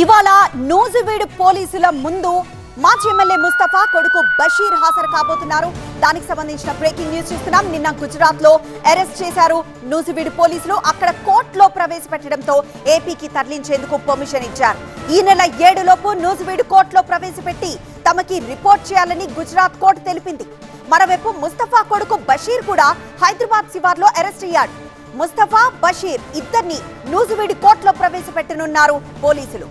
ఇవాళ నూజివీడు పోలీసుల ముందు మాజీ ఎమ్మెల్యే ముస్తఫా కొడుకు బషీర్ హాజరు కాబోతున్నారు. దానికి సంబంధించిన బ్రేకింగ్ న్యూస్ చూస్తున్నాం. నిన్న గుజరాత్ లో అరెస్ట్ చేశారు నూజివీడు పోలీసులు. అక్కడ కోర్టులో ప్రవేశపెట్టడంతో ఏపీకి తరలించేందుకు పర్మిషన్ ఇచ్చారు. ఈ నెల 7 లోపు నూజివీడు కోర్టులో ప్రవేశపెట్టి తమకి రిపోర్ట్ చేయాలని గుజరాత్ కోర్టు తెలిపింది. మరోవైపు ముస్తఫా కొడుకు బషీర్ కూడా హైదరాబాద్ శివార్లో అరెస్ట్ అయ్యాడు. ముస్తఫా, బషీర్ ఇద్దరిని నూజివీడు కోర్టులో ప్రవేశపెట్టనున్నారు పోలీసులు.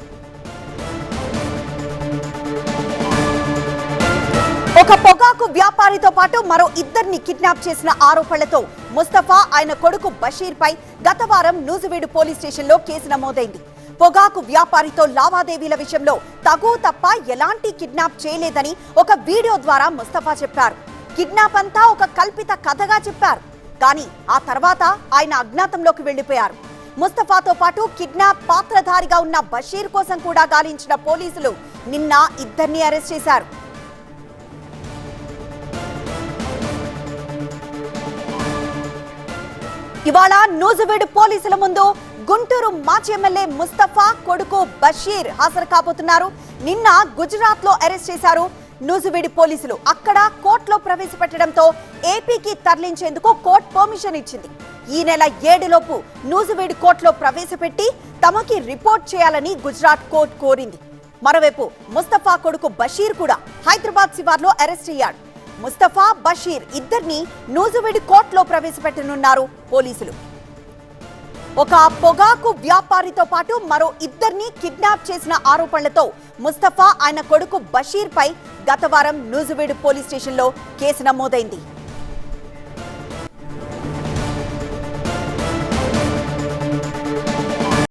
ఒక పొగాకు వ్యాపారితో పాటు మరో ఇద్దరిని కిడ్నాప్ చేసిన ఆరోపణలతో ముస్తఫా, ఆయన కొడుకు బషీర్ పై గత వారం నూజివీడు పోలీస్ స్టేషన్ లో కేసు నమోదైంది. పొగాకు వ్యాపారితో లావాదేవీల విషయంలో తగు తప్ప ఎలాంటి కిడ్నాప్ చేయలేదని ఒక వీడియో ద్వారా ముస్తఫా చెప్పారు. కిడ్నాప్ అంతా ఒక కల్పిత కథగా చెప్పారు. కానీ ఆ తర్వాత ఆయన అజ్ఞాతంలోకి వెళ్లిపోయారు. ముస్తఫాతో పాటు కిడ్నాప్ పాత్రధారిగా ఉన్న బషీర్ కోసం కూడా గాలించిన పోలీసులు నిన్న ఇద్దరిని అరెస్ట్ చేశారు. ఇవాళ నూజివీడు పోలీసుల ముందు గుంటూరు మాజీ ఎమ్మెల్యే ముస్తఫా కొడుకు బషీర్ హాజరు కాబోతున్నారు. నిన్న గుజరాత్ లో అరెస్ట్ చేశారు నూజివీడు పోలీసులు. అక్కడ కోర్టులో ప్రవేశపెట్టడంతో ఏపీకి తరలించేందుకు కోర్టు పర్మిషన్ ఇచ్చింది. ఈ నెల 7 లోపు నూజివీడు కోర్టులో ప్రవేశపెట్టి తమకి రిపోర్ట్ చేయాలని గుజరాత్ కోర్టు కోరింది. మరోవైపు ముస్తఫా కొడుకు బషీర్ కూడా హైదరాబాద్ శివార్లో అరెస్ట్ అయ్యాడు. ముస్తఫా, బషీర్ ఇద్దరిని నూజివీడు కోర్టులో ప్రవేశపెట్టనున్నారు పోలీసులు. ఒక పొగాకు వ్యాపారితో పాటు మరో ఇద్దరిని కిడ్నాప్ చేసిన ఆరోపణలతో ముస్తఫా, ఆయన కొడుకు బషీర్ పై గత వారం నూజివీడు పోలీస్ స్టేషన్ లో కేసు నమోదైంది.